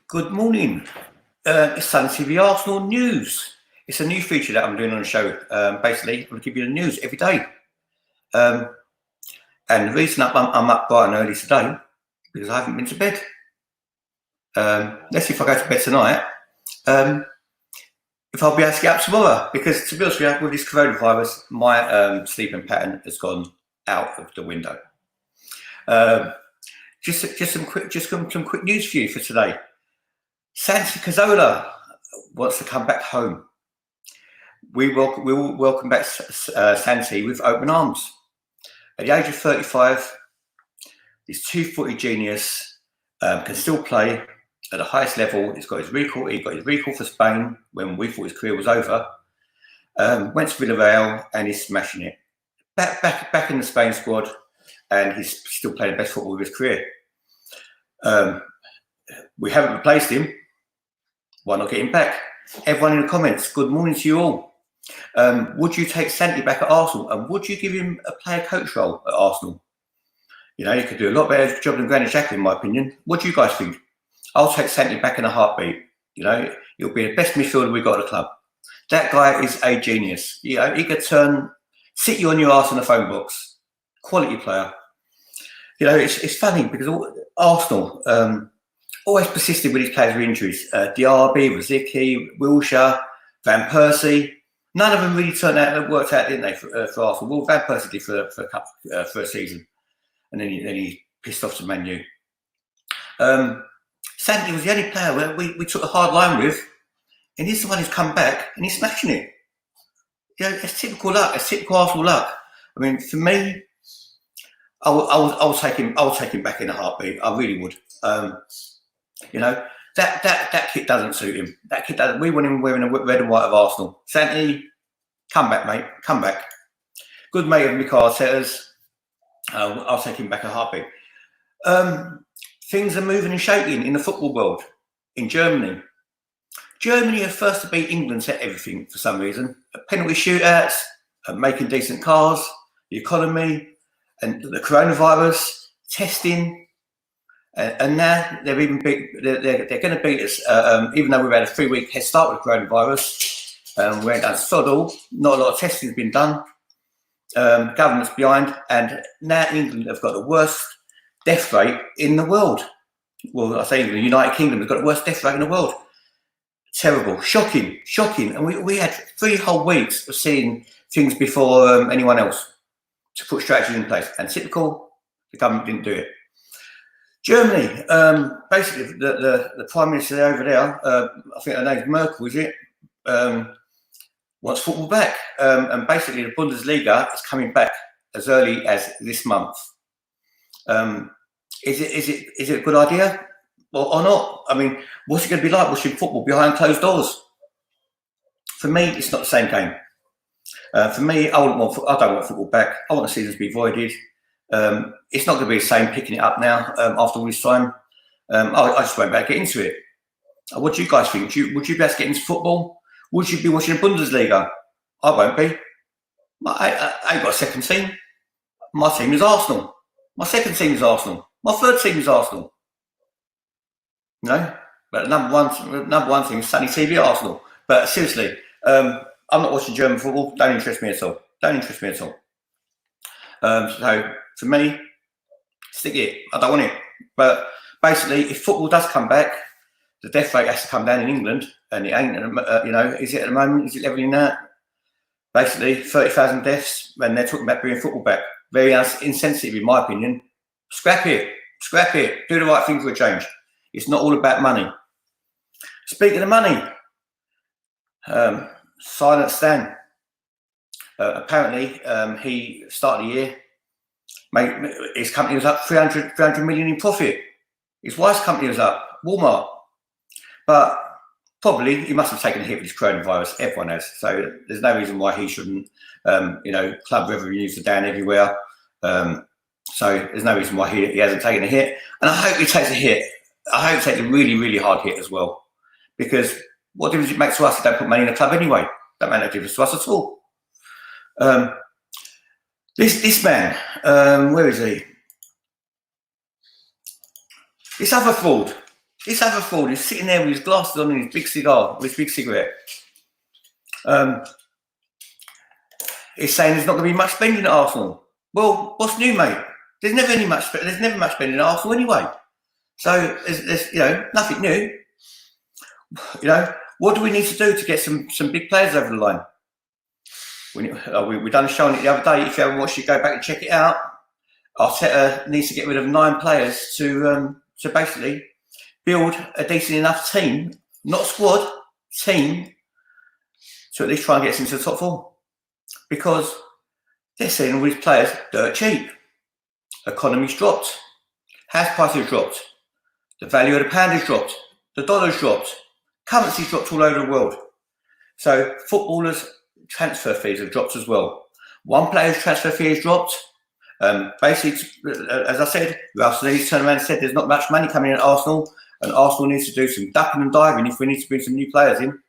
Good morning. It's Santi Arsenal news. It's a new feature that I'm doing on the show. Basically, I'm going to give you the news every day. And the reason I'm up bright and early today because I haven't been to bed. Let's see if I go to bed tonight. If I'll be able to get up tomorrow, because to be honest with this coronavirus, my sleeping pattern has gone out of the window. Just some quick news for you for today. Santi Cazorla wants to come back home. We will welcome back Santi with open arms. At the age of 35, this two-footed genius can still play at the highest level. He's got his recall. He got his recall for Spain when we thought his career was over. Went to Villarreal and he's smashing it. Back in the Spain squad, and he's still playing the best football of his career. We haven't replaced him. Why not get him back? Everyone in the comments, good morning to you all. Would you take Santi back at Arsenal, and would you give him a player coach role at Arsenal? You know, he could do a lot better job than Granit Xhaka, in my opinion. What do you guys think? I'll take Santi back in a heartbeat. You know, he'll be the best midfielder we've got at the club. That guy is a genius. You know, he could sit you on your arse in the phone box. Quality player. You know, it's funny because Arsenal always persisted with his players with injuries. Diaby, Rosicky, Wilshere, Van Persie. None of them really worked out, didn't they, for Arsenal? Well, Van Persie did for a season, and then he pissed off to Man U. Santi was the only player where we took a hard line with, and he's the one who's come back and he's smashing it. You know, it's typical luck. It's typical Arsenal luck. I mean, for me, I'll take him back in a heartbeat. I really would. You know, that kit doesn't suit him. That kit doesn't. We want him wearing the red and white of Arsenal. Santi, come back, mate. Come back. Good mate of Mikel Arteta's. I'll take him back a heartbeat. Things are moving and shaking in the football world. In Germany. Germany are first to beat England at everything for some reason. Penalty shootouts, making decent cars, the economy, and the coronavirus, testing. And now they're even they're going to beat us, even though we've had a 3-week head start with coronavirus. We ain't done sod all. Not a lot of testing has been done. Government's behind, and now England have got the worst death rate in the world. Well, I say England, the United Kingdom has got the worst death rate in the world. Terrible, shocking. And we had 3 whole weeks of seeing things before anyone else to put strategies in place. And typical, the government didn't do it. Germany, basically the Prime Minister over there, I think her name's Merkel, is it? Wants football back. And basically the Bundesliga is coming back as early as this month. Is it a good idea? Or not? I mean, what's it going to be like watching football behind closed doors? For me, it's not the same game. For me, I don't want football back. I want the seasons to be voided. It's not going to be the same picking it up now after all this time. I just won't be able to get into it. What do you guys think? Would you be able to get into football? Would you be watching the Bundesliga? I won't be. I ain't got a second team. My team is Arsenal. My second team is Arsenal. My third team is Arsenal. No, but the number one thing is Sunny TV Arsenal. But seriously, I'm not watching German football. Don't interest me at all. So for me, stick it. I don't want it. But basically, if football does come back, the death rate has to come down in England, and it ain't. You know, is it at the moment? Is it leveling out? Basically, 30,000 deaths, and they're talking about bringing football back. Very insensitive, in my opinion. Scrap it. Do the right thing for a change. It's not all about money. Speaking of money, Silent Stan. Apparently, he started the year. His company was up 300 million in profit. His wife's company was up, Walmart. But probably he must have taken a hit with his coronavirus. Everyone has. So there's no reason why he shouldn't. You know, club revenues are down everywhere. So there's no reason why he hasn't taken a hit. And I hope he takes a hit. I hope he takes a really, really hard hit as well. Because what difference it makes to us if they don't put money in the club anyway? That makes no difference to us at all. This man, where is he? This other fraud, This other fraud is sitting there with his glasses on and his big cigar, with his big cigarette. He's saying there's not going to be much spending at Arsenal. Well, what's new, mate? There's never much spending at Arsenal anyway. So there's nothing new. What do we need to do to get some big players over the line? We done a show on it the other day. If you haven't watched it, go back and check it out. Arteta needs to get rid of 9 players to basically build a decent enough team, not squad, team, to at least try and get us into the top 4. Because they're selling all these players dirt cheap. Economy's dropped. House prices dropped. The value of the pound has dropped. The dollar's dropped. Currency's dropped all over the world. So footballers' transfer fees have dropped as well. One player's transfer fee has dropped. Basically, as I said, Arsenal needs to turn around and said there's not much money coming in at Arsenal, and Arsenal needs to do some ducking and diving if we need to bring some new players in.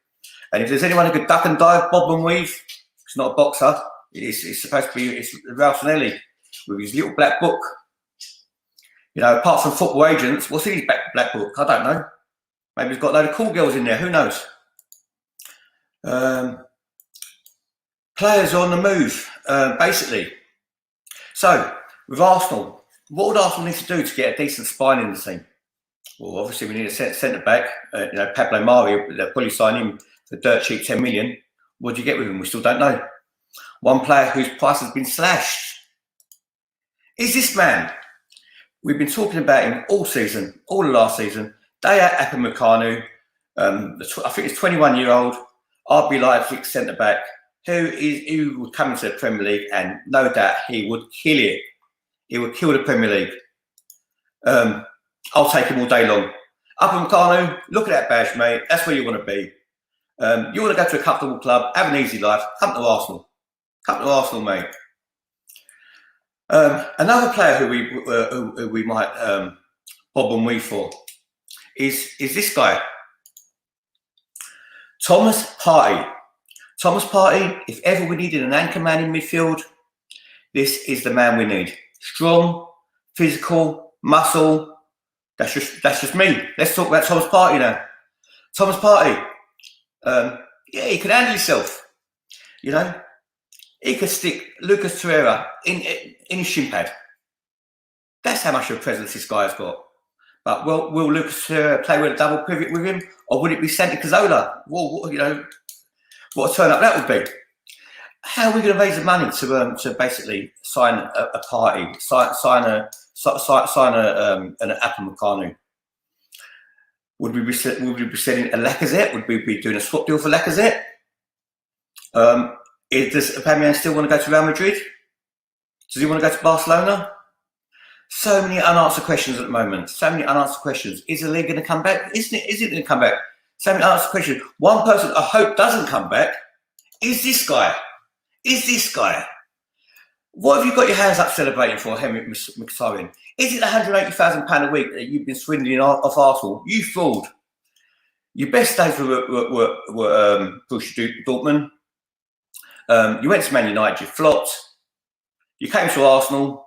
And if there's anyone who could duck and dive, bob and weave, it's not a boxer. It's supposed to be Ralstonelli with his little black book. Apart from football agents, what's in his black book? I don't know. Maybe he's got a load of cool girls in there. Who knows? Players are on the move, basically. So, with Arsenal, what would Arsenal need to do to get a decent spine in the team? Well, obviously, we need a centre-back. Pablo Mari, they'll probably sign him for dirt cheap 10 million. What do you get with him? We still don't know. One player whose price has been slashed is this man. We've been talking about him all season, all the last season. Daya Upamecano, I think it's 21-year-old RB Leipzig centre-back who would come into the Premier League and no doubt he would kill it. He would kill the Premier League. I'll take him all day long. Upamecano, look at that badge, mate. That's where you want to be. You want to go to a comfortable club, have an easy life, come to Arsenal. Come to Arsenal, mate. Another player who we might bob and weave for is this guy, Thomas Partey. Thomas Partey, if ever we needed an anchor man in midfield, this is the man we need. Strong, physical, muscle. That's just me. Let's talk about Thomas Partey now. Thomas Partey, he can handle himself. He could stick Lucas Torreira in his shin pad. That's how much of a presence this guy's got. But will Lucas Torreira play with a double pivot with him, or would it be Santi Cazorla? Well, what a turn up that would be. How are we going to raise the money to basically sign a party, sign an Upamecano? Would we be selling a Lacazette? Would we be doing a swap deal for Lacazette? Does Aubameyang still want to go to Real Madrid? Does he want to go to Barcelona? So many unanswered questions at the moment. So many unanswered questions. Is the league going to come back? Is it going to come back? So many unanswered questions. One person I hope doesn't come back is this guy. What have you got your hands up celebrating for, Henrik Mkhitaryan? Is it £180,000 a week that you've been swindling off Arsenal? You fraud. Your best days were Borussia Dortmund. You went to Man United, you flopped. You came to Arsenal,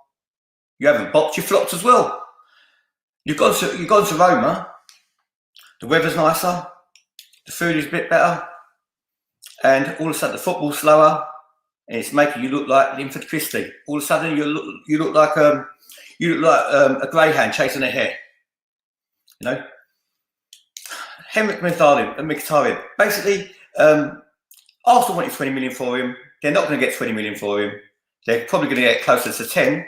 you haven't bopped, you flopped as well. You've gone to Roma, the weather's nicer, the food is a bit better, and all of a sudden the football's slower, and it's making you look like Linford Christie. All of a sudden you look like a greyhound chasing a hare. Henrik Mkhitaryan. Basically, Arsenal wanted 20 million for him. They're not going to get 20 million for him. They're probably going to get closer to 10.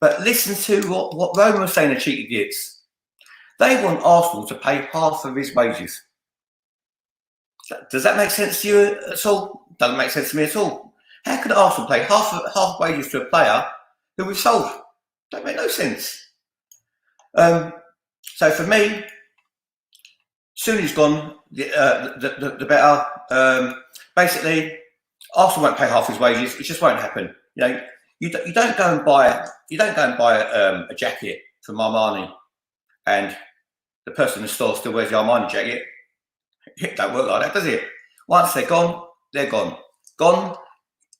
But listen to what Roma was saying to cheeky gits. They want Arsenal to pay half of his wages. Does that make sense to you at all? Doesn't make sense to me at all. How could Arsenal pay half wages to a player who we've sold? Don't make no sense. So for me, soon he's gone, the better. Basically, Arsenal won't pay half his wages. It just won't happen. You don't go and buy a jacket from Armani, and the person in the store still wears the Armani jacket. It don't work like that, does it? Once they're gone, they're gone. Gone.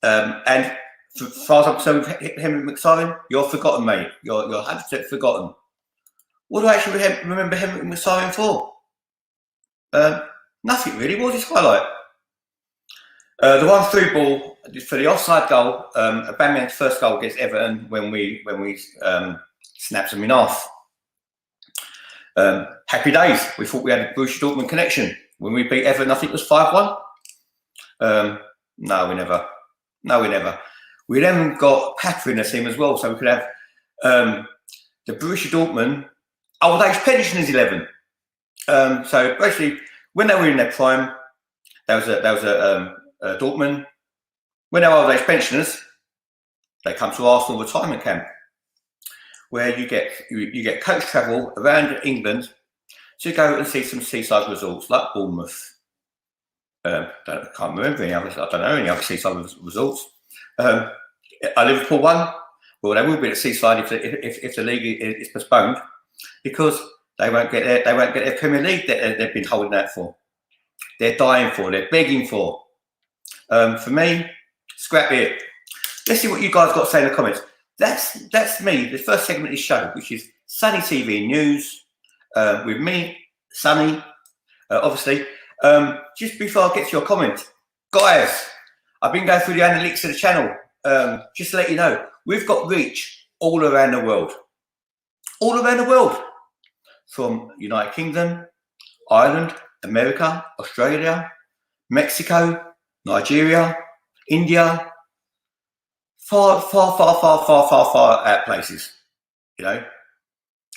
And as far as I'm concerned with Henrik Mkhitaryan, you're forgotten, mate. You're 100% forgotten. What do I actually remember him retiring for? Nothing really. What was his highlight? The one through ball for the offside goal. Aubameyang's first goal against Everton when we snapped them in half. Happy days. We thought we had a Borussia Dortmund connection when we beat Everton. I think it was 5-1. No, we never. We then got Papa in the team as well, so we could have the Borussia Dortmund old age pensioners 11. So basically, when they were in their prime, there was a Dortmund. When they were old age pensioners, they come to Arsenal retirement camp, where you get coach travel around England to go and see some seaside resorts like Bournemouth. I can't remember any others. I don't know any other seaside resorts. Liverpool won. Well, they will be at seaside if the league is postponed, because they won't get their Premier League that they've been holding out for. They're dying for. They're begging for. For me, scrap it. Let's see what you guys got to say in the comments. That's me. The first segment of this show, which is Sonny TV News, with me, Sonny, obviously. Just before I get to your comment, guys, I've been going through the analytics of the channel. Just to let you know, we've got reach all around the world. All around the world. From United Kingdom, Ireland, America, Australia, Mexico, Nigeria, India, far out places,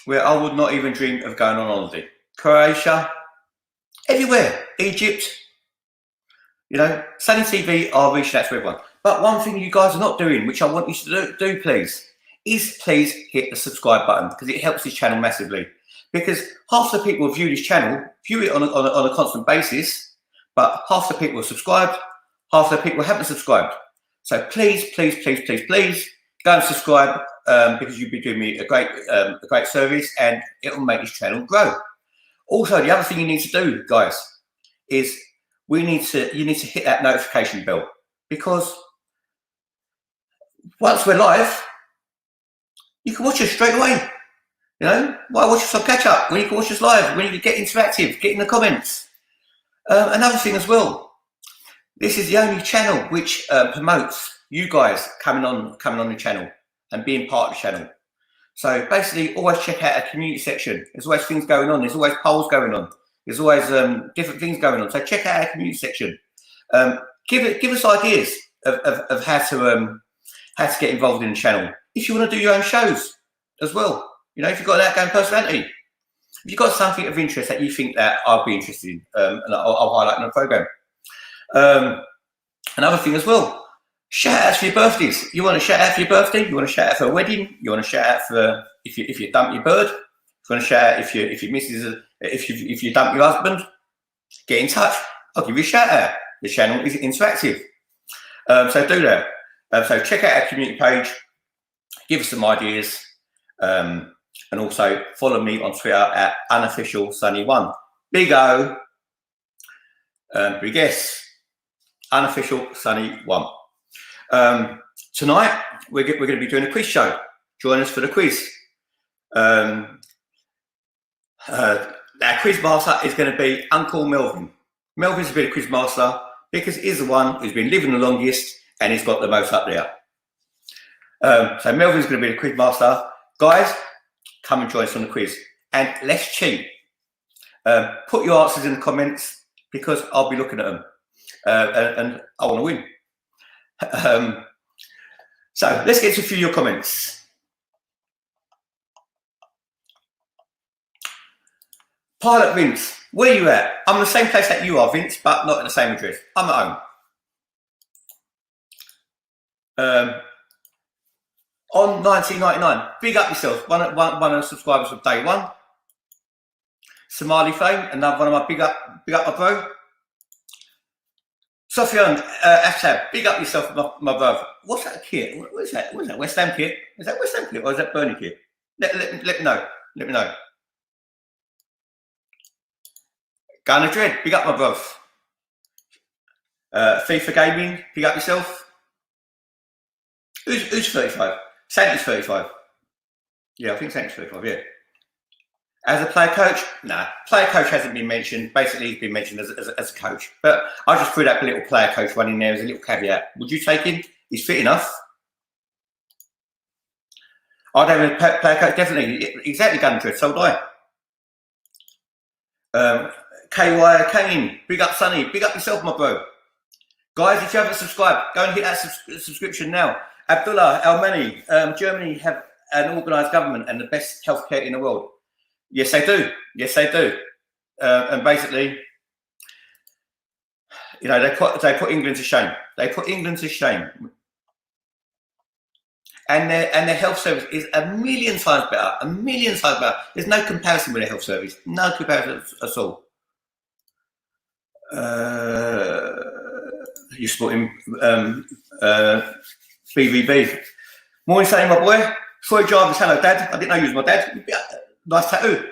where I would not even dream of going on holiday. Croatia, everywhere, Egypt, Sunny TV are reaching out to everyone. But one thing you guys are not doing, which I want you to do please, is please hit the subscribe button, because it helps this channel massively. Because half the people who view this channel view it on a constant basis, but half the people are subscribed, half the people haven't subscribed. So please go and subscribe, because you'll be doing me a great service, and it will make this channel grow. Also, the other thing you need to do, guys, is you need to hit that notification bell, because once we're live, you can watch us straight away. Why watch us on catch up when you can watch us live, when you can get interactive, get in the comments. Another thing as well, this is the only channel which promotes you guys coming on the channel and being part of the channel. So basically, always check out our community section. There's always things going on. There's always polls going on. There's always different things going on. So check out our community section. Give us ideas of how to get involved in the channel. If you want to do your own shows as well, if you've got an outgoing personality, if you've got something of interest that you think that I'll be interested in, and I'll highlight in the program. Another thing as well, shout outs for your birthdays. You want to shout out for your birthday? You want to shout out for a wedding? You want to shout out for if you dump your bird? You want to shout out if you dump your husband? Get in touch. I'll give you a shout out. The channel is interactive, so do that. So check out our community page. Give us some ideas. And also follow me on Twitter at unofficialsunny1. Big O, big S, unofficialsunny1. Tonight we're going to be doing a quiz show. Join us for the quiz. Our quiz master is going to be Uncle Melvin. Melvin's been a quiz master because he's the one who's been living the longest and he's got the most up there. So Melvin's going to be the quiz master. Guys, come and join us on the quiz. And let's cheat. Put your answers in the comments, because I'll be looking at them. And I want to win. So let's get to a few of your comments. Pilot Vince, where are you at? I'm in the same place that you are, Vince, but not at the same address. I'm at home. On 1999, big up yourself. One of the subscribers from day one. Somali Fame, another one of my big up my bro. Sofian, Ashab, big up yourself, my brother. What's that kit? What is that? What is that? West Ham kit? Is that West Ham kit or is that Burnley kit? Let me know. Let me know. Gunner Dread, big up my brother. FIFA Gaming, big up yourself. Who's 35? Santi's 35. Yeah, I think Santi's 35, yeah. As a player coach, no. Player coach hasn't been mentioned. Basically, he's been mentioned as a coach. But I just threw that little player coach one in there as a little caveat. Would you take him? He's fit enough. I'd have a player coach, definitely. Exactly, Gunter. So would I. KY Kane, big up Sonny, big up yourself, my bro. Guys, if you haven't subscribed, go and hit that subscription now. Abdullah Almani, Germany have an organised government and the best healthcare in the world. Yes, they do. Yes, they do. And basically, you know, they put England to shame. They put England to shame. And their health service is a million times better. A million times better. There's no comparison with their health service. No comparison at all. You supporting BVB. Morning, Sonny, my boy. Troy Jarvis, hello, Dad. I didn't know you was my dad. Nice tattoo.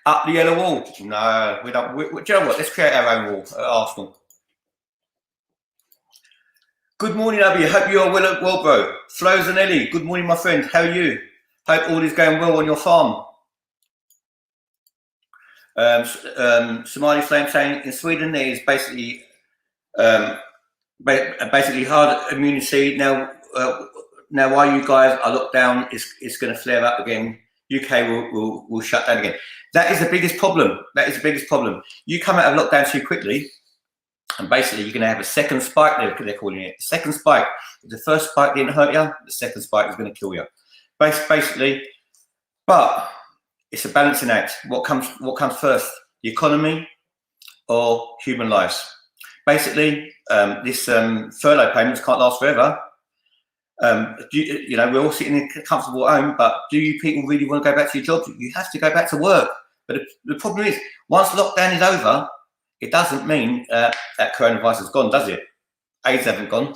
Up the yellow wall. No, we don't. Do you know what? Let's create our own wall at Arsenal. Good morning, Abby. Hope you are well, bro. Flo Zanelli. Good morning, my friend. How are you? Hope all is going well on your farm. Somali Flame saying in Sweden there is basically hard immunity now. Now, while you guys are locked down, it's going to flare up again. UK will shut down again. That is the biggest problem. That is the biggest problem. You come out of lockdown too quickly, and basically you're going to have a second spike. They're calling it a second spike. If the first spike didn't hurt you, the second spike is going to kill you. Basically, but it's a balancing act. What comes first? The economy or human lives? Basically, this furlough payments can't last forever. You know, we're all sitting in a comfortable home, but do you people really want to go back to your jobs? You have to go back to work. But the problem is, once lockdown is over, it doesn't mean that coronavirus is gone, does it? AIDS haven't gone.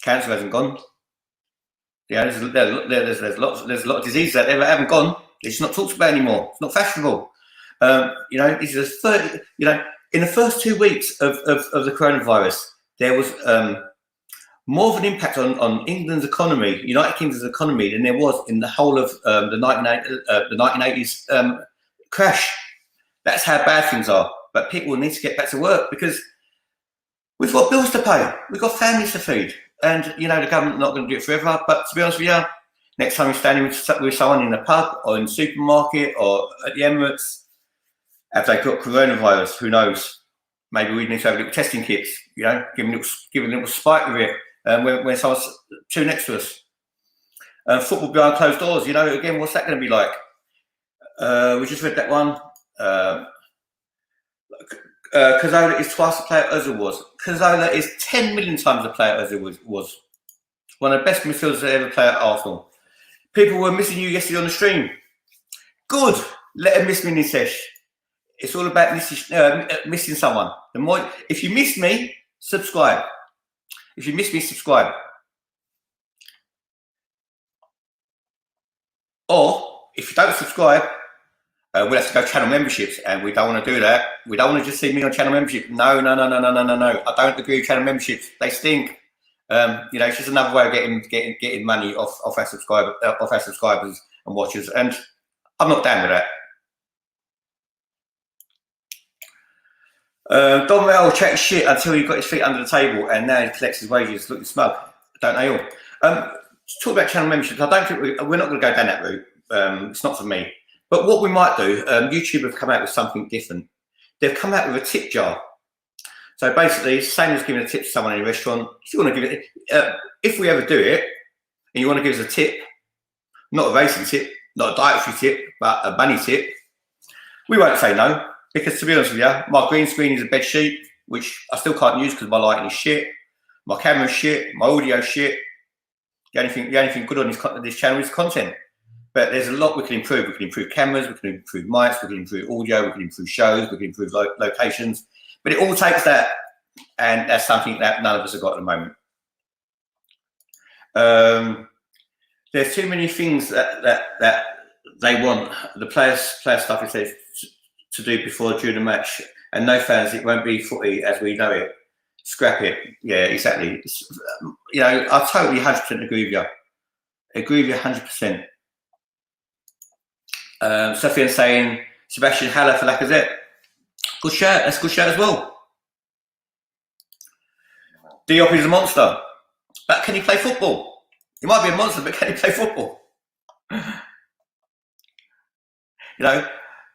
Cancer hasn't gone. Yeah, there's a lot of diseases that haven't gone. It's not talked about anymore. It's not fashionable. You know, this is you know, in the first 2 weeks of the coronavirus, there was more of an impact on England's economy, United Kingdom's economy, than there was in the whole of the 1980s crash. That's how bad things are. But people need to get back to work because we've got bills to pay. We've got families to feed. And, you know, the government's not going to do it forever. But to be honest with you, next time you're standing with someone in a pub or in the supermarket or at the Emirates, have they got coronavirus? Who knows? Maybe we need to have little testing kits, you know, give a little spike with it when someone's too next to us. Football behind closed doors, you know, again, what's that going to be like? We just read that one. Cazorla is twice the player Ozil was. Cazorla is 10 million times the player Ozil was. One of the best midfielders that ever played at Arsenal. People were missing you yesterday on the stream. Good. Let them miss me, Nisesh. It's all about missing someone. The more, if you miss me, subscribe. If you miss me, subscribe. Or if you don't subscribe, we'll have to go channel memberships, and we don't want to do that. We don't want to just see me on channel membership. No. I don't agree with channel memberships. They stink. You know, it's just another way of getting money off our subscribers and watchers, and I'm not down with that. Don Mel chatting shit until he got his feet under the table, and now he collects his wages. Looking smug, don't they all? Talk about channel memberships. I don't think we're not going to go down that route. It's not for me. But what we might do, YouTube have come out with something different. They've come out with a tip jar. So basically, same as giving a tip to someone in a restaurant. If you want to give it, if we ever do it, and you want to give us a tip, not a racing tip, not a dietary tip, but a money tip, we won't say no. Because to be honest with you, my green screen is a bed sheet, which I still can't use because my lighting is shit, my camera's shit, my audio shit. The only thing good on this channel is content. But there's a lot we can improve. We can improve cameras, we can improve mics, we can improve audio, we can improve shows, we can improve locations. But it all takes that, and that's something that none of us have got at the moment. There's too many things that they want the player stuff. It says to do before during the match, and no fans, it won't be footy as we know it. Scrap it. Yeah, exactly. You know, I totally 100% agree with you. Agree with you 100%. Sofian saying Sebastian Haller for Lacazette. Good shout. That's a good shout as well. Diop is a monster, but can he play football? He might be a monster, but can he play football? You know,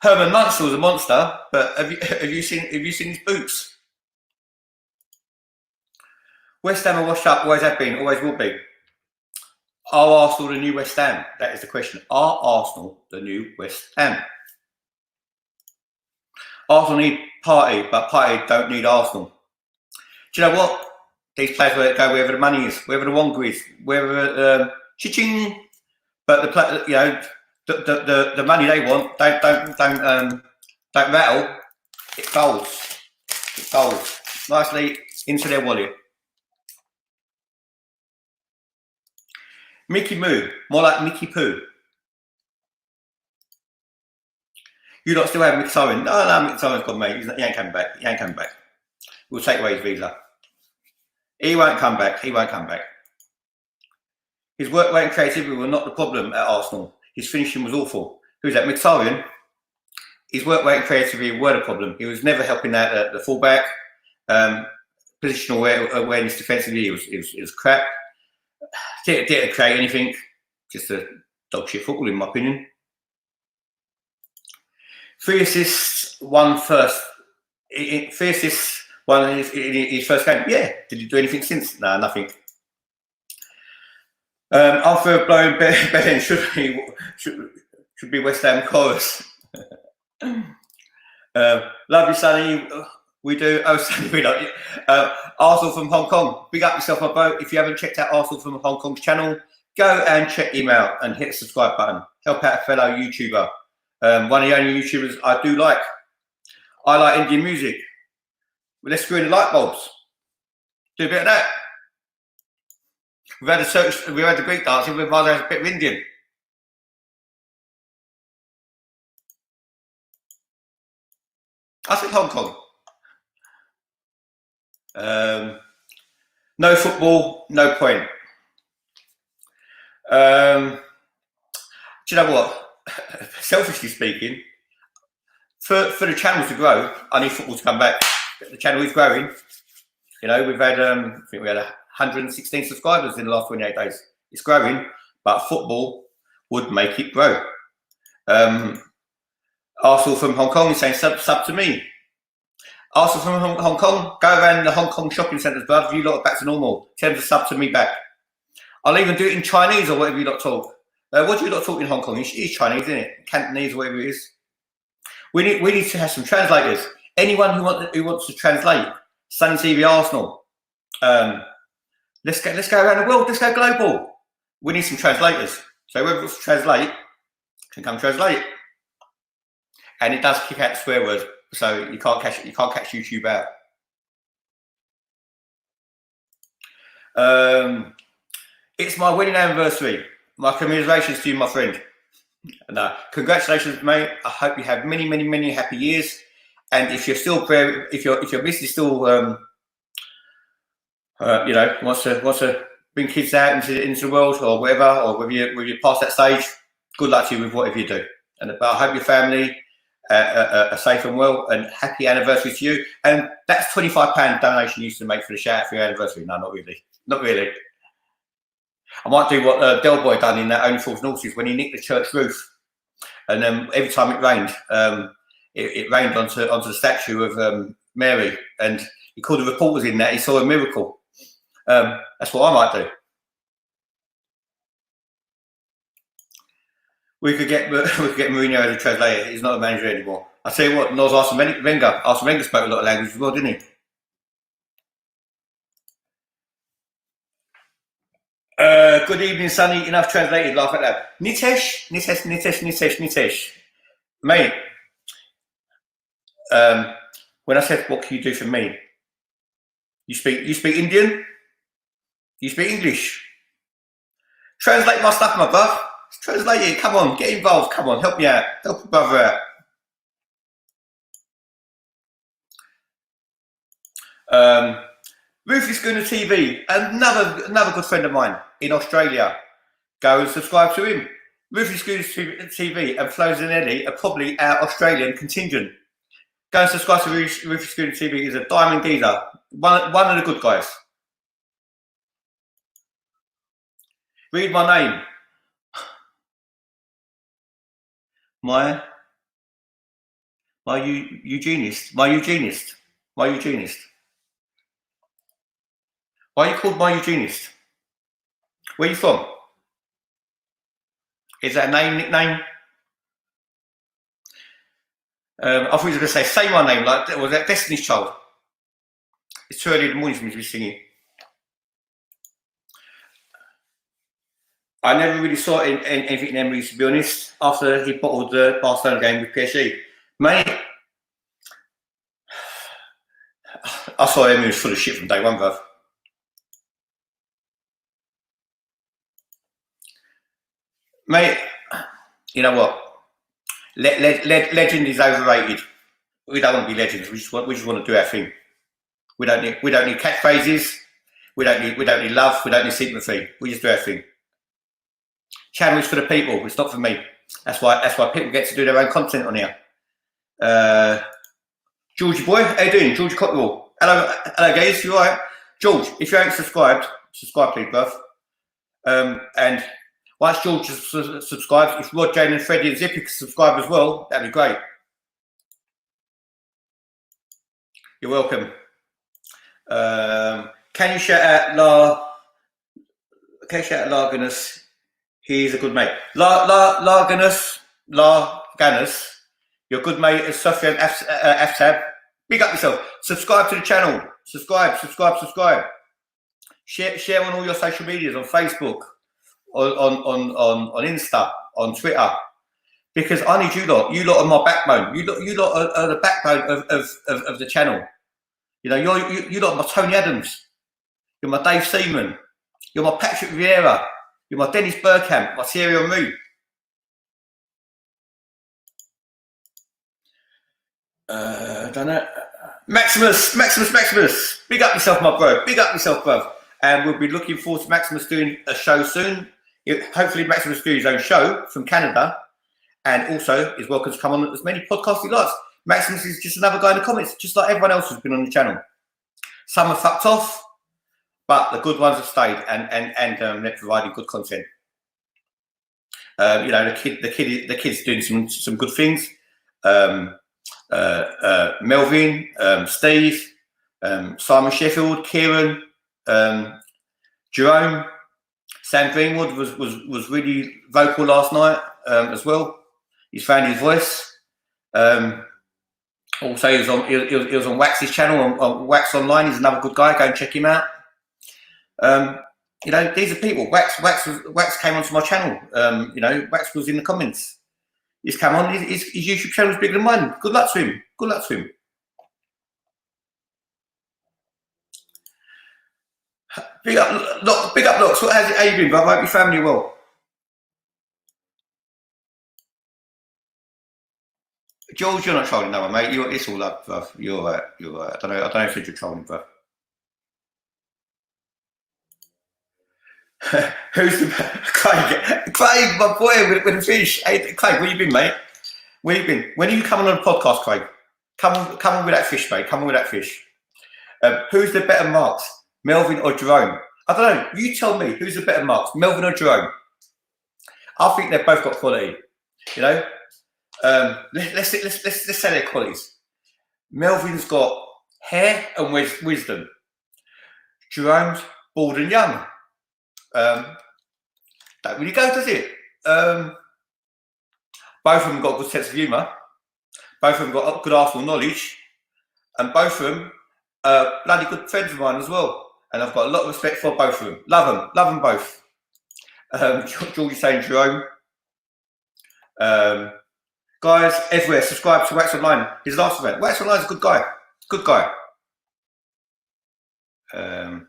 Herman Munster was a monster, but have you seen his boots? West Ham are washed up, always have been, always will be. Are Arsenal the new West Ham? That is the question. Are Arsenal the new West Ham? Arsenal need Partey, but Partey don't need Arsenal. Do you know what? These players go wherever the money is, wherever the wonga is, wherever cha-ching. But the money they want don't rattle. It goes. It goes nicely into their wallet. Mickey Moo, more like Mickey Poo. You lot still have McSowen. No, McSowen's gone, mate. He ain't coming back. He ain't coming back. We'll take away his visa. He won't come back. He won't come back. His work rate and creativity were not the problem at Arsenal. His finishing was awful. Who's that? McSowen. His work rate and creativity were the problem. He was never helping out at the fullback. Positional awareness defensively, it was crap. Didn't create anything. Just a dog shit football, in my opinion. 3 assists, 1 first. 3 assists, 1 in his first game. Yeah. Did he do anything since? No, nothing. After blowing Ben should be West Ham chorus. Love you, Sonny. We do. Oh, Sonny, we love you. Arsenal from Hong Kong. Big up yourself, my bro. If you haven't checked out Arsenal from Hong Kong's channel, go and check him out and hit the subscribe button. Help out a fellow YouTuber. One of the only YouTubers I do like. I like Indian music. Well, let's screw in the light bulbs. Do a bit of that. We've had the Greek dancing, we've had a bit of Indian. I said Hong Kong. No football, no point. Do you know what? Selfishly speaking, for the channel to grow, I need football to come back. The channel is growing. You know, we've had I think we had 116 subscribers in the last 28 days. It's growing, but football would make it grow. Arsenal from Hong Kong is saying sub to me. Arsenal from Hong Kong, go around the Hong Kong shopping centres, bruv. You lot are back to normal. Tell them to sub to me back. I'll even do it in Chinese or whatever you lot talk. What do you lot talk in Hong Kong? It's Chinese, isn't it? Cantonese or whatever it is. We need to have some translators. Anyone who wants to translate Sunny TV Arsenal. Let's go around the world. Let's go global. We need some translators. So whoever wants to translate can come translate. And it does kick out the swear word, so you can't catch YouTube out. It's my wedding anniversary. My commiserations to you, my friend. And congratulations, mate. I hope you have many, many, many happy years. And if you're still, if your missus still, wants to bring kids out into the world or whatever, or whether you're past that stage, good luck to you with whatever you do. But I hope your family are safe and well, and happy anniversary to you. And that's £25 donation you used to make for the shout out for your anniversary. No, not really. Not really. I might do what Del Boy done in that Only Fools and Horses when he nicked the church roof, and every time it rained, it rained onto the statue of Mary, and he called the reporters in that he saw a miracle. That's what I might do. We could get Mourinho as a translator. He's not a manager anymore. I tell you what, Nos Arsene Wenger. Arsene Wenger spoke a lot of language as well, didn't he? Good evening, Sonny. Enough translated. Laugh at that. Nitesh. Mate, when I said, what can you do for me? You speak Indian? You speak English? Translate my stuff, my bruv. Translate it. Come on, get involved. Come on, help me out. Help a brother out. Ruthless Schooner TV, another good friend of mine in Australia. Go and subscribe to him. Rufus Scooter's TV and Flows and Eddie are probably our Australian contingent. Go and subscribe to Rufus Scooter TV. He's a diamond geezer. One of the good guys. Read my name. My eugenist. My eugenist. My eugenist. Why are you called my eugenist? Where are you from? Is that a name, nickname? I thought you were going to say my name, like, was that Destiny's Child? It's too early in the morning for me to be singing. I never really saw anything in Emery, to be honest, after he bottled the Barcelona game with PSG. Mate, I saw Emery was full of shit from day one, bruv. Mate, you know what? Legend is overrated. We don't want to be legends. We just want to do our thing. We don't need catchphrases. We don't need love. We don't need sympathy. We just do our thing. Channel is for the people. It's not for me. That's why people get to do their own content on here. Georgie boy, how you doing? George Cotterill. Hello guys. You alright? George, if you ain't subscribed, subscribe please, bruv. And once George subscribes, if Rod, Jane and Freddie and Zippy can subscribe as well, that'd be great. You're welcome. Can you shout out Larganus? He's a good mate. Larganus, your good mate is Sofian Aftab. Big up yourself. Subscribe to the channel. Subscribe. Share on all your social medias, on Facebook, on Insta, on Twitter. Because I need you lot. You lot are my backbone. You lot are the backbone of the channel. You know, you lot are my Tony Adams. You're my Dave Seaman. You're my Patrick Vieira. You're my Dennis Bergkamp, my Thierry Henry. Don't know. Maximus. Big up yourself, my bro. Big up yourself, bro. And we'll be looking forward to Maximus doing a show soon. Hopefully, Maximus will do his own show from Canada. And also is welcome to come on as many podcasts he likes. Maximus is just another guy in the comments, just like everyone else who's been on the channel. Some have fucked off, but the good ones have stayed and they're providing good content. You know, the kid's doing some good things. Melvin, Steve, Simon Sheffield, Kieran, Jerome, Sam Greenwood was really vocal last night as well. He's found his voice. Also, he was on Wax's channel, on Wax Online. He's another good guy. Go and check him out. You know, these are people. Wax came onto my channel. You know, Wax was in the comments. He's come on. His YouTube channel is bigger than mine. Good luck to him. Good luck to him. Big up, Locks. How you been, brother? I hope your family are well. George, you're not trolling, no, mate. It's all up, bruv. You're all right. I don't know if you're trolling, bruv. Who's the Craig, my boy with the fish? Hey, Craig, where you been, mate? Where you been? When are you coming on a podcast, Craig? Come on with that fish, mate. Come on with that fish. Who's the better marks, Melvin or Jerome? I don't know. You tell me who's the better marks, Melvin or Jerome? I think they've both got quality. You know. Let's say their qualities. Melvin's got hair and wisdom. Jerome's bald and young. Don't really go, does it? Both of them got a good sense of humour. Both of them got good Arsenal knowledge, and both of them are bloody good friends of mine as well. And I've got a lot of respect for both of them. Love them both. George is saying Jerome. Guys, everywhere, subscribe to Wax Online. His last event. Wax Online is a good guy. Good guy. I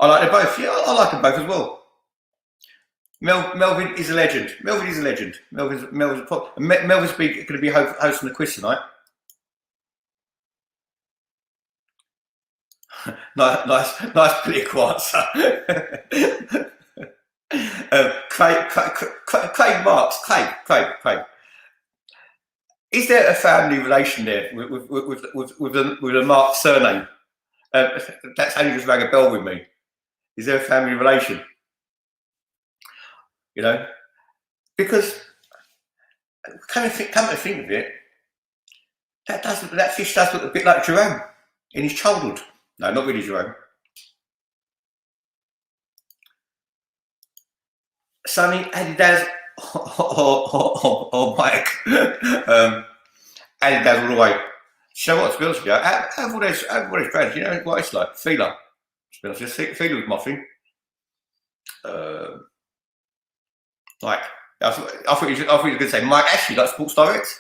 like them both. Yeah, I like them both as well. Melvin is a legend. Melvin's going to be hosting the quiz tonight. nice political answer. Craig Marks, Craig. Is there a family relation there with a Mark surname? That's only just rang a bell with me. Is there a family relation? You know, because come to think of it, that fish does look a bit like Jerome in his childhood. No, not really Jerome. Sonny, Adidas, or Mike. Adidas all the way. You know what, to be honest with you, out of all those brands, you know what it's like? Fila. To be honest, Fila was my thing. Like, I thought you were going to say Mike Ashley, like Sports Direct.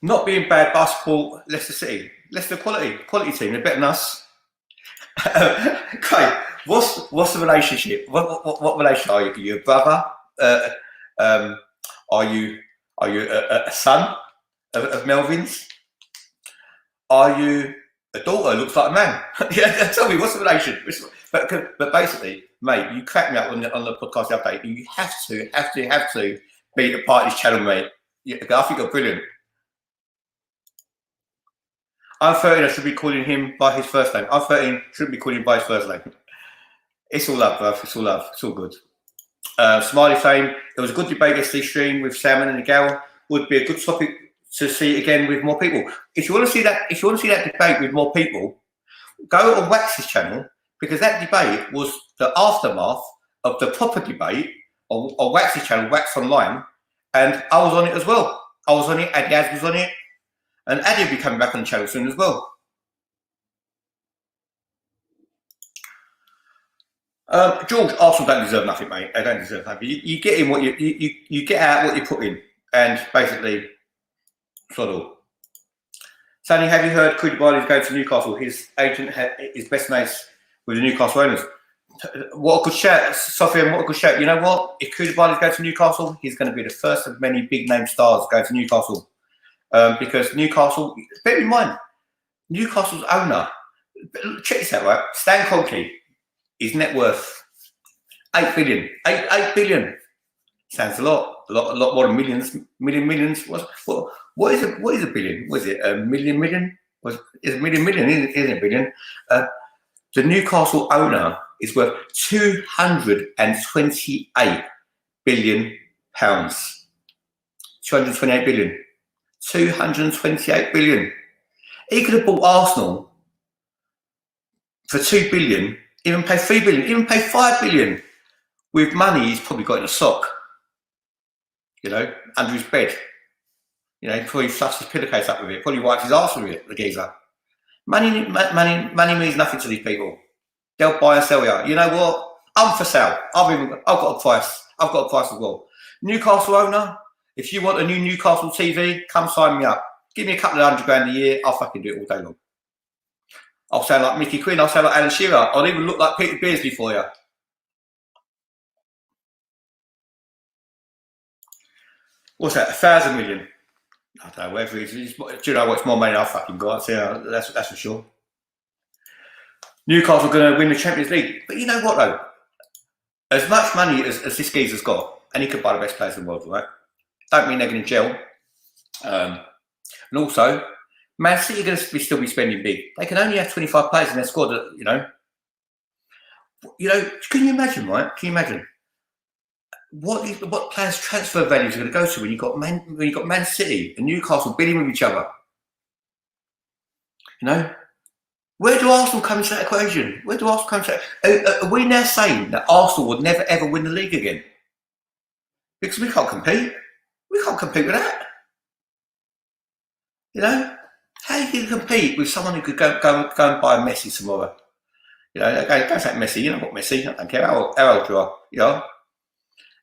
Not being bad basketball, Leicester City. Leicester quality team, they're better than us. Okay, what's the relationship? What relation are you? Are you a brother? Are you a son of Melvin's? Are you a daughter? Looks like a man. Yeah, tell me what's the relation? But basically, mate, you cracked me up on the podcast update. You have to be a part of this channel, mate. I think you're brilliant. I'm 13, I should be calling him by his first name. I'm 13, shouldn't be calling him by his first name. It's all love, bruv. It's all love. It's all good. Smiley saying, it was a good debate yesterday stream with Salmon and the Gal. Would be a good topic to see again with more people. If you want to see that debate with more people, go on Wax's channel, because that debate was the aftermath of the proper debate on Wax's channel, Wax Online, and I was on it as well. I was on it, Adiaz was on it. And Addy will be coming back on the channel soon as well. George, Arsenal don't deserve nothing, mate. They don't deserve nothing. You get in what you get out what you put in, and basically, sod all. Sandy, have you heard Koulibaly is going to Newcastle? His agent is best mates with the Newcastle owners. What a good shout, Sophia. What a good shout. You know what? If Koulibaly is going to Newcastle, he's going to be the first of many big name stars going to Newcastle. Because Newcastle, bear in mind, Newcastle's owner, check this out, right? Stan Kroenke, his net worth, 8 billion. 8 billion. Sounds a lot more than millions. Millions. What is a billion? What is it? A million? It's a million, isn't it, billion? The Newcastle owner is worth 228 billion pounds. 228 billion. 228 billion. He could have bought Arsenal for 2 billion, even pay 3 billion, even pay 5 billion with money he's probably got in a sock, you know, under his bed. You know, probably fluffs his pillowcase up with it, probably wipes his arse with it, the geezer. Money means nothing to these people. They'll buy and sell you. You know what? I'm for sale. I've got a price. I've got a price as well. Newcastle owner, if you want a new Newcastle TV, come sign me up. Give me a couple of £100 a year. I'll fucking do it all day long. I'll sound like Mickey Quinn. I'll sound like Alan Shearer. I'll even look like Peter Beardsley for you. What's that? 1,000 million? I don't know, whatever it is. Do you know what? It's more money than I fucking got. So that's for sure. Newcastle going to win the Champions League. But you know what, though? As much money as this geezer's got, and he could buy the best players in the world, right? Don't mean they're going to gel. And also, Man City are going to still be spending big. They can only have 25 players in their squad. You know. Can you imagine, right? Can you imagine what players' transfer values are going to go to when you got Man City and Newcastle bidding with each other? You know, where do Arsenal come into that equation? Where do Arsenal come into that? Are we now saying that Arsenal would never ever win the league again? Because we can't compete. We can't compete with that. You know, how you can compete with someone who could go and buy Messi tomorrow? You know, go take Messi. You know what, Messi? I don't care how old you are. You know,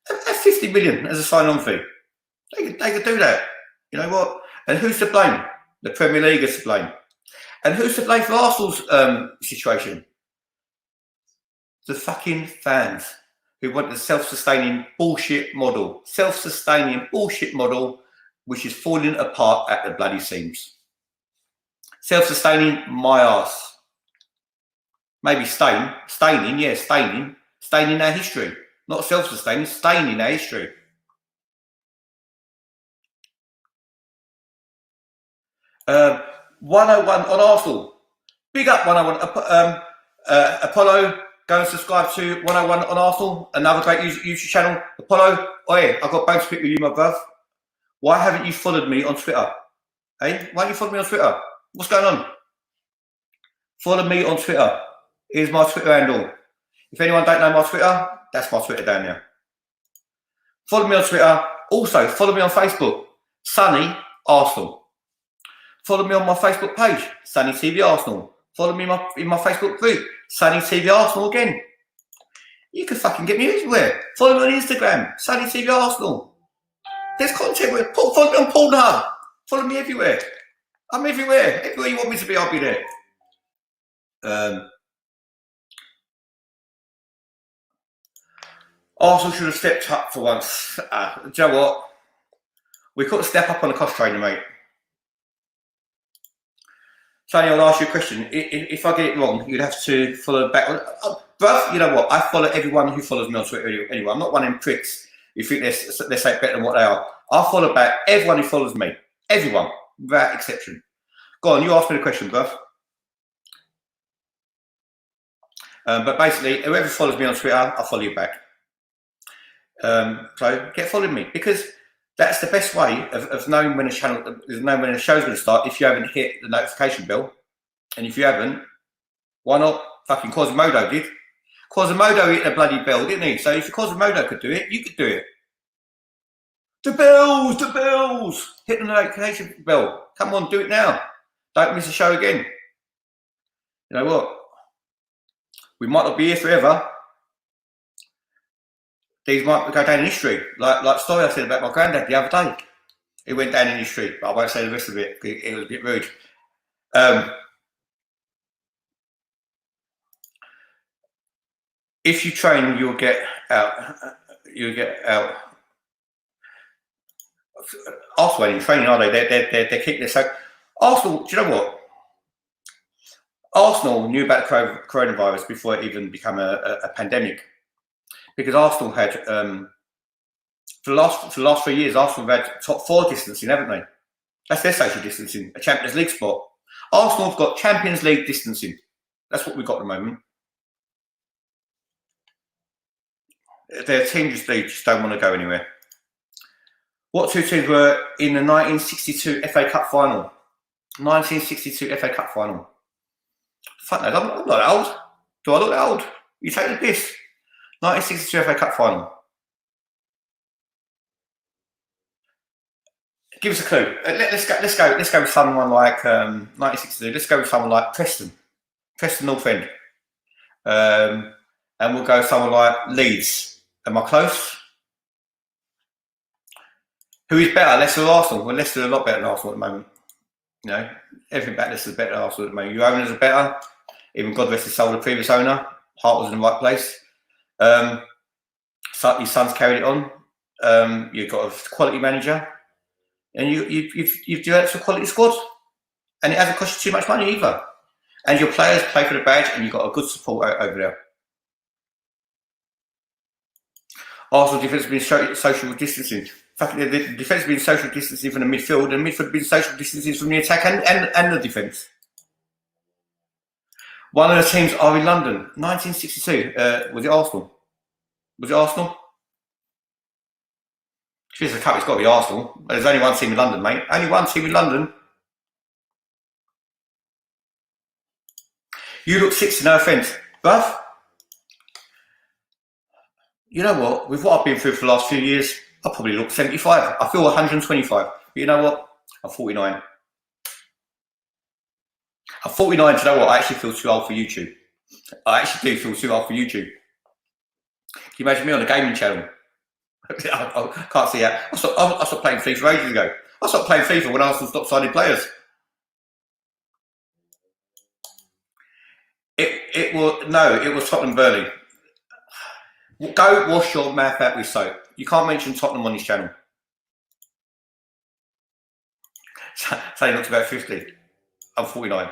have 50 million as a sign-on fee. They could do that. You know what? And who's to blame? The Premier League is to blame. And who's to blame for Arsenal's situation? The fucking fans who want the self-sustaining bullshit model. Self-sustaining bullshit model, which is falling apart at the bloody seams. Self-sustaining my arse. Maybe staining, yeah, staining our history. Not self-sustaining, staining our history. Um, 101 on Arsenal. Big up 101. Apollo, go and subscribe to 101 on Arsenal, another great YouTube channel. Apollo, oh yeah, I've got a bone to pick with you, my bruv. Why haven't you followed me on Twitter? Hey, why don't you follow me on Twitter? What's going on? Follow me on Twitter. Here's my Twitter handle. If anyone don't know my Twitter, that's my Twitter down there. Follow me on Twitter. Also, follow me on Facebook, Sonny Arsenal. Follow me on my Facebook page, Sonny TV Arsenal. Follow me in my Facebook group, Sonny TV Arsenal again. You can fucking get me everywhere. Follow me on Instagram, Sonny TV Arsenal. There's content. Follow me on Pornhub. Follow me everywhere. I'm everywhere. Everywhere you want me to be, I'll be there. Arsenal should have stepped up for once. Do you know what? We couldn't step up on the cost trainer, mate. Sonny, I'll ask you a question. If I get it wrong, you'd have to follow back. Bruv, you know what? I follow everyone who follows me on Twitter anyway. I'm not one of them pricks who think they're say better than what they are. I'll follow back everyone who follows me. Everyone, without exception. Go on, you ask me the question, bruv. But basically, whoever follows me on Twitter, I'll follow you back. So get following me, because that's the best way of knowing when a show's going to start. If you haven't hit the notification bell, and if you haven't, why not? Fucking Quasimodo did. Quasimodo hit the bloody bell, didn't he? So if Quasimodo could do it, you could do it. The bells! Hit the notification bell. Come on, do it now. Don't miss a show again. You know what? We might not be here forever. These might go down in history. Like story I said about my granddad the other day. It went down in history, but I won't say the rest of it. It was a bit rude. If you train, you'll get out. You'll get out. Arsenal ain't training, are they? They're keeping it so. Arsenal, do you know what? Arsenal knew about coronavirus before it even became a pandemic, because Arsenal had for the last 3 years, Arsenal have had top 4 distancing, haven't they? That's their social distancing, a Champions League spot. Arsenal have got Champions League distancing. That's what we've got at the moment. Their team just don't want to go anywhere. What 2 teams were in the 1962 FA Cup final? 1962 FA Cup final. Fuck no, I'm not that old. Do I look that old? You take the piss. 1962 FA Cup final. Give us a clue. Let's go with someone like 1962. Let's go with someone like Preston North End, and we'll go with someone like Leeds. Am I close? Who is better, Leicester or Arsenal? Well, Leicester are a lot better than Arsenal at the moment. You know, everything about Leicester is better than Arsenal at the moment. Your owners are better. Even God rest his soul, the previous owner, heart was in the right place. His son's carried it on. You've got a quality manager, and you've developed a quality squad, and it hasn't cost you too much money either. And your players play for the badge, and you've got a good support over there. Arsenal defence has been social distancing. The defence has been social distancing from the midfield, and midfield has been social distancing from the attack and the defence. One of the teams are in London. 1962. Was it Arsenal? Was it Arsenal? If it's a cup, it's got to be Arsenal. But there's only one team in London, mate. Only one team in London. You look 60, no offence. Bruv, you know what? With what I've been through for the last few years, I probably look 75. I feel 125. But you know what? I'm 49. I'm 49, do you know what? I actually feel too old for YouTube. I actually do feel too old for YouTube. Can you imagine me on a gaming channel? I can't see that. I stopped playing FIFA ages ago. I stopped playing FIFA when Arsenal stopped signing players. It was Tottenham Burnley. Go wash your mouth out with soap. You can't mention Tottenham on his channel. Say he looks about 50. I'm 49.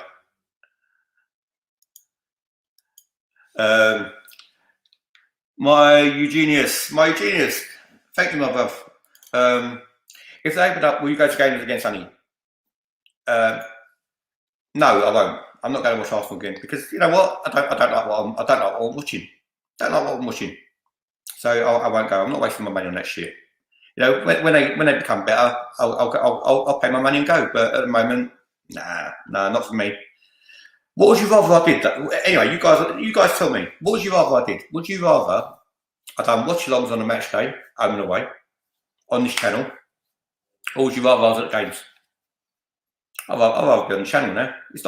My Eugenius, thank you, my brother. If they open up, will you go to games again, Sonny? No, I won't. I'm not going to watch Arsenal again because you know what? I don't like what I'm watching. Don't like what I'm watching. So I won't go. I'm not wasting my money on that shit. You know, when they become better, I'll pay my money and go. But at the moment, nah, not for me. What would you rather I did? Anyway, you guys tell me. What would you rather I did? Would you rather I done watch-alongs on a match day, home and away, on this channel, or would you rather I was at games? I'd rather be on the channel now. It's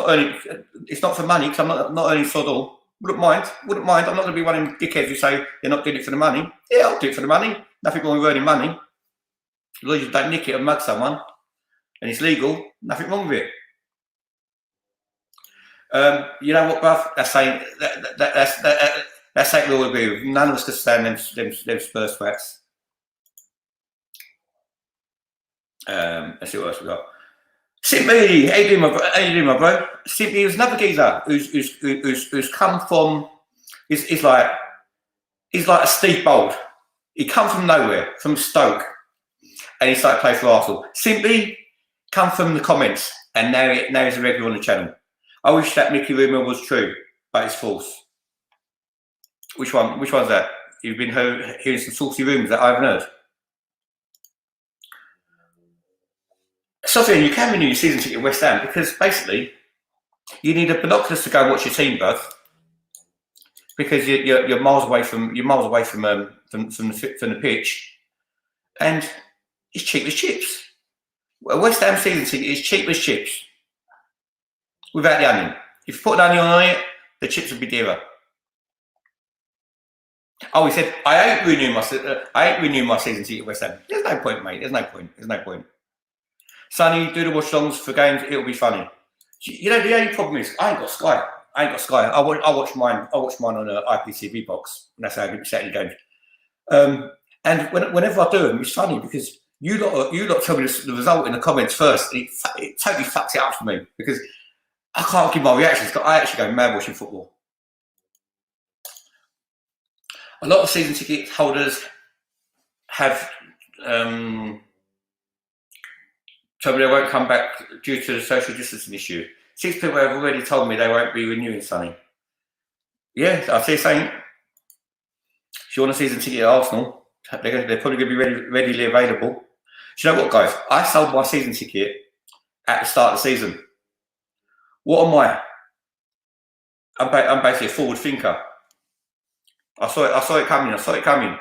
not for money because I'm not earning sod all. Wouldn't mind. I'm not going to be one of them dickheads who say they're not doing it for the money. Yeah, I'll do it for the money. Nothing wrong with earning money. As long as you don't nick it and mug someone, and it's legal, nothing wrong with it. You know what, bruv? That's saying that's something we all agree with. None of us can stand them Spurs threats. Let's see what else we got. Simply, how you doing, my bro? Simply, there's another geezer who's come from. He's like a Steve Bold. He come from nowhere, from Stoke, and he started playing for Arsenal. Simply, come from the comments, and now he's a regular on the channel. I wish that Mickey rumour was true, but it's false. Which one? Which one's that? You've been hearing some saucy rumours that I haven't heard. Sophie, you can renew your season ticket at West Ham because basically you need a binoculars to go and watch your team, bruv. Because you're miles away from the pitch, and it's cheap as chips. A West Ham season ticket is cheap as chips without the onion. If you put an onion on it, the chips would be dearer. Oh, he said, I ain't renewing my season ticket at West Ham. There's no point, mate. There's no point. Sonny, do the watch-alongs for games. It'll be funny. You know, the only problem is I ain't got Sky. I watch mine on an IPTV box. And that's how I get Saturday games. And whenever I do them, it's funny because you lot tell me the result in the comments first. And it totally fucks it up for me because I can't give my reactions. I actually go mad watching football. A lot of season ticket holders have told me they won't come back due to the social distancing issue. 6 people have already told me they won't be renewing, Sonny. Yeah, I see saying if you want a season ticket at Arsenal, they're probably going to be readily available. Do you know what, guys? I sold my season ticket at the start of the season. What am I? I'm basically a forward thinker. I saw it coming.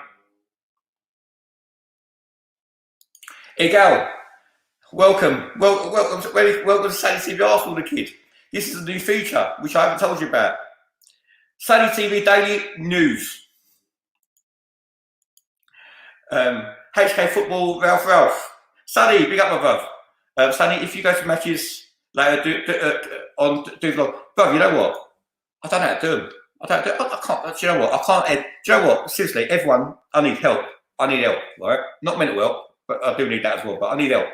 Egal, welcome to Santi TV Arsenal, the kid. This is a new feature which I haven't told you about. Santi TV Daily News. HK Football, Ralph. Sonny, big up my bruv. Sonny, if you go to matches later, do vlog. Bruv, you know what? I don't know how to do them. I can't. Do you know what? I can't. Do you know what? Seriously, everyone, I need help. Right? Not mental help, but I do need that as well. But I need help.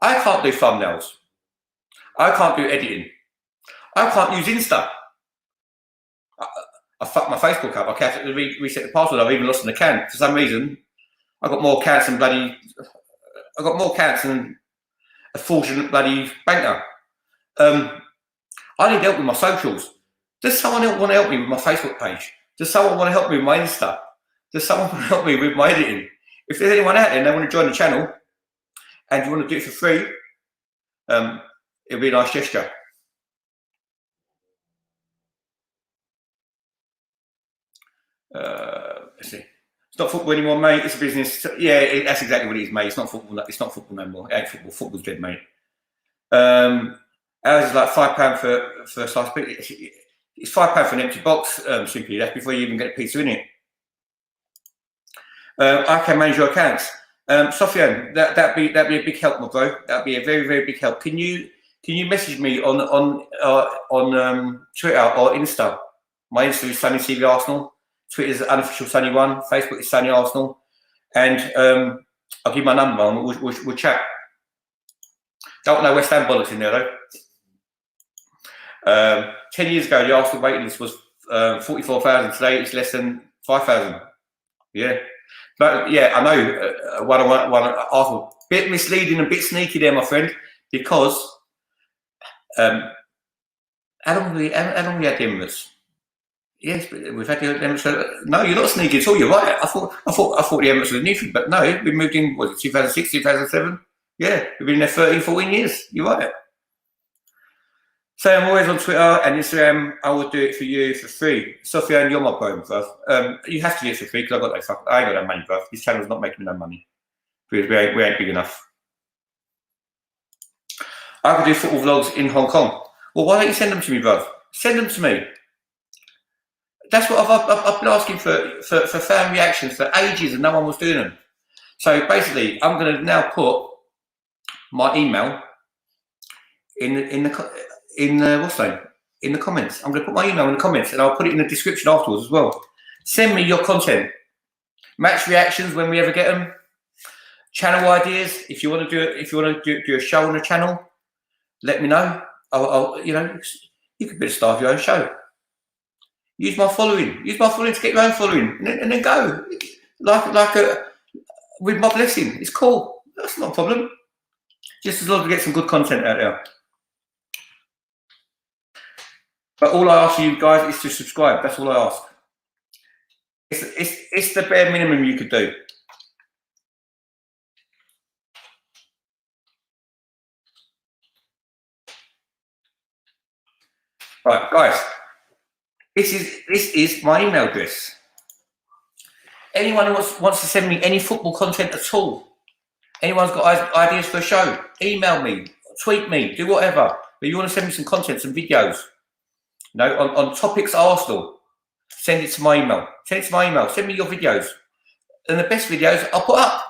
I can't do thumbnails. I can't do editing. I can't use Insta. I fucked my Facebook up. I can't reset the password. I've even lost an account for some reason. I got more accounts than a fraudulent bloody banker. I need help with my socials. Does someone want to help me with my Facebook page? Does someone want to help me with my Insta? Does someone want to help me with my editing? If there's anyone out there and they want to join the channel and you want to do it for free, it'll be a nice gesture. Let's see. It's not football anymore, mate. It's a business. Yeah, that's exactly what it is, mate. It's not football. It's not football no more. It ain't football. Football's dead, mate. Ours is like £5 for a slice pizza. It's £5 for an empty box. Simply, that's before you even get a pizza in it. I can manage your accounts. Sofian, that'd be a big help, my bro. That'd be a very, very big help. Can you message me on Twitter or Insta? My Insta is Sonny TV Arsenal. Twitter is unofficial Sonny1. Facebook is Sonny Arsenal. And I'll give you my number and we'll chat. Don't know West Ham bollocks in there though. 10 years ago, the Arsenal waiting list was 44,000 today. It's less than 5,000. Yeah, but yeah, I know one a bit misleading and a bit sneaky there, my friend, because how long we had the Emirates? Yes, but we've had the Emirates. No, you're not sneaky at all. You're right. I thought the Emirates was new thing, but no, we moved in. Was it 2006, 2007? Yeah, we've been there 13, 14 years. You're right. So I'm always on Twitter and Instagram. I will do it for you for free. Sophia, you're my bone, bruv. You have to do it for free because I ain't got no money, bruv. This channel's not making me no money because we ain't big enough. I could do football vlogs in Hong Kong. Well, why don't you send them to me, bruv? Send them to me. That's what I've been asking for fan reactions for ages, and no one was doing them. So basically, I'm going to now put my email in the comments. I'm going to put my email in the comments, and I'll put it in the description afterwards as well. Send me your content, match reactions when we ever get them, channel ideas. If you want to do a show on the channel, let me know. You could be the star of your own show. Use my following. Use my following to get your own following, and then go with my blessing. It's cool. That's not a problem. Just as long as we get some good content out there. But all I ask you guys is to subscribe. That's all I ask. It's the bare minimum you could do. Right, guys. This is my email address. Anyone who wants to send me any football content at all, anyone's got ideas for a show, email me, tweet me, do whatever. But you want to send me some content, some videos, on topics Arsenal, send it to my email. Send it to my email. Send me your videos. And the best videos I'll put up.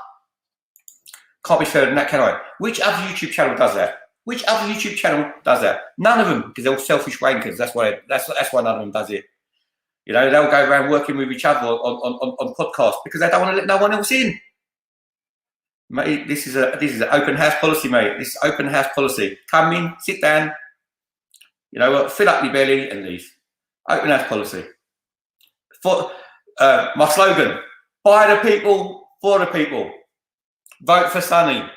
Can't be fairer than that, can I? Which other YouTube channel does that? Which other YouTube channel does that? None of them, because they're all selfish wankers. That's why none of them does it. They'll go around working with each other on podcasts because they don't want to let no one else in. Mate, this is an open house policy, mate. This is open house policy. Come in, sit down. You know what? Fill up your belly and leave. Open house policy. For my slogan: by the people, for the people. Vote for Sonny.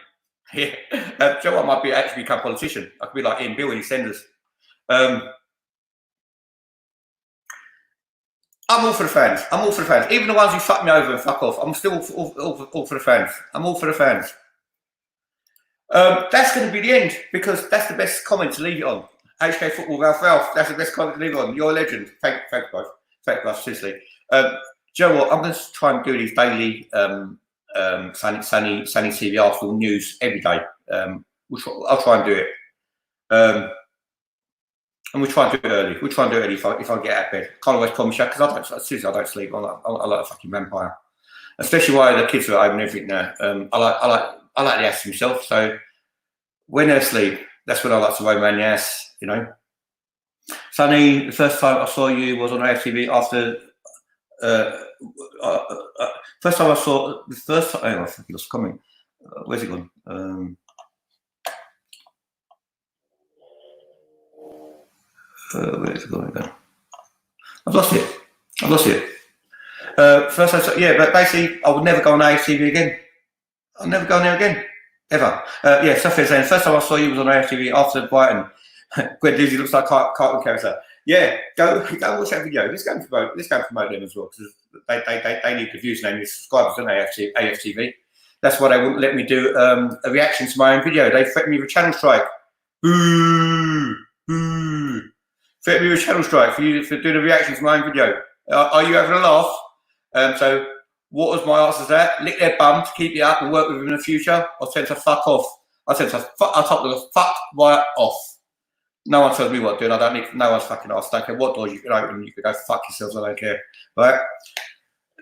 Yeah, do you know what? I might actually become a politician. I could be like Ian Bill and he sends us. I'm all for the fans. I'm all for the fans. Even the ones who fuck me over and fuck off. I'm still all for the fans. I'm all for the fans. That's going to be the end because that's the best comment to leave it on. HK Football Ralph. That's the best comment to leave it on. You're a legend. Thank both. Thank both, seriously. Do you know what? I'm going to try and do these daily Sunny TV Arsenal news every day. I'll try and do it. And we'll try and do it early. We'll try and do it early if I get out of bed. Can't always promise you because I don't sleep. I'm like a fucking vampire. Especially while the kids are at home and everything now. I like the house to myself. So when they're asleep, that's when I like to roam around the house, Sonny, the first time I saw you was on AFTV after first time I saw the first time. Hang on, I think he lost comment. Where's it gone? Where's it gone again? I've lost it. First I saw, yeah, but basically I would never go on AFTV again. I'll never go on there again, ever. Yeah, Sophia saying first time I saw you was on AFTV after Brighton. Gwen Dizzy looks like a cartoon character. Yeah, go watch that video. Let's go and promote them as well because they need the views and the subscribers, don't they? AFTV. That's why they wouldn't let me do a reaction to my own video. They threatened me with a channel strike. Boo, boo. Threatened me with a channel strike for doing a reaction to my own video. Are you having a laugh? So what was my answer to that? Lick their bum to keep it up and work with them in the future. I'll tend to fuck off. I'll tell them to fuck right off. No one tells me what to do. I don't need no one's fucking ass. I don't care what doors you can open. You can go fuck yourselves. I don't care. Right?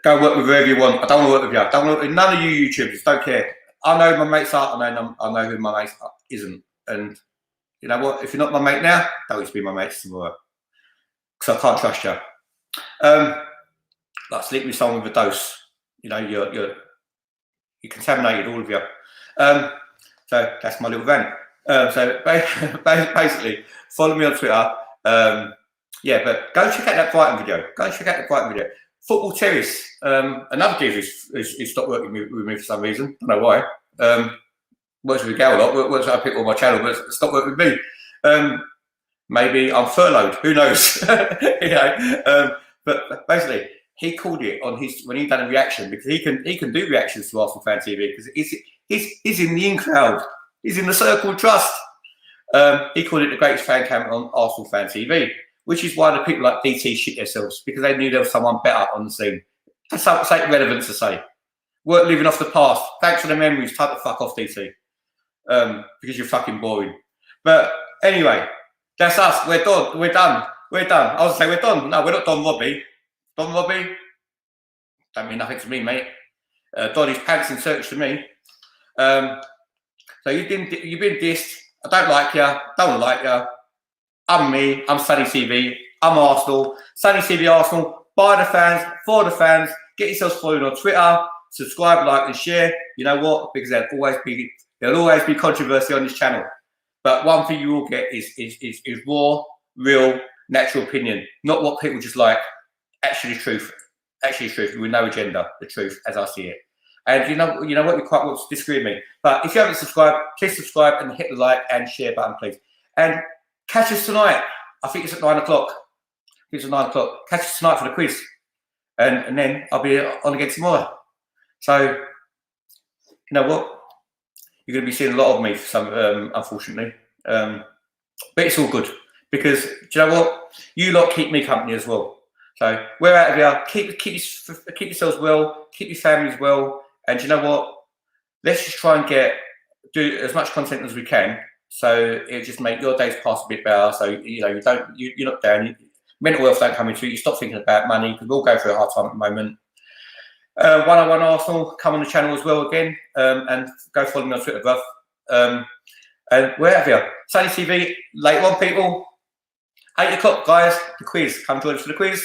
Go work with whoever you want. I don't want to work with you. I don't want to work with none of you YouTubers. Don't care. I know who my mates are. I know who my mates isn't. And you know what? If you're not my mate now, don't want to be my mates tomorrow. Because I can't trust you. Like sleeping with someone with a dose. You're contaminated, all of you. So that's my little rant. So basically, follow me on Twitter. Yeah, but go check out that Brighton video. Go and check out the Brighton video. Football Terrace. Another geezer who's stopped working with me for some reason. Don't know why. Works with a gal a lot. Works out people on my channel, but stopped working with me. Maybe I'm furloughed. Who knows? You know. But basically, he called it on his when he done a reaction, because he can do reactions to Arsenal Fan TV because he's in the in crowd. He's in the circle of trust. He called it the greatest fan cam on Arsenal Fan TV, which is why the people like DT shit themselves, because they knew there was someone better on the scene. That's something relevant to say. Weren't living off the past. Thanks for the memories. Type the fuck off, DT. Because you're fucking boring. But anyway, that's us. We're done. We're done. We're done. I was gonna say we're done. No, we're not Don Robbie. Don Robbie? Don't mean nothing to me, mate. Donny's pants in search to me. So you've been dissed. I don't like you. Don't like you. I'm me. I'm Sonny TV. I'm Arsenal. Sonny TV Arsenal. By the fans, for the fans. Get yourselves followed on Twitter. Subscribe, like, and share. You know what? Because there'll always be controversy on this channel. But one thing you will get is raw, real, natural opinion. Not what people just like. Actually, truth. Actually, truth with no agenda. The truth, as I see it. And you know what? You quite want to disagree with me. But if you haven't subscribed, please subscribe and hit the like and share button, please. And catch us tonight. I think it's at 9 o'clock. I think it's at 9 o'clock. Catch us tonight for the quiz. And then I'll be on again tomorrow. So, you know what? You're going to be seeing a lot of me, unfortunately. But it's all good. Because, do you know what? You lot keep me company as well. So, we're out of here. Keep yourselves well. Keep your families well. And do you know what? Let's just try and do as much content as we can. So, it'll just make your days pass a bit better. So, you're not down. Mental health don't come into it. You stop thinking about money, because we'll go through a hard time at the moment. 101 Arsenal, come on the channel as well again, and go follow me on Twitter, bruv. And we're out of here. Sonny TV, later on, people. 8 o'clock, guys, the quiz. Come join us for the quiz.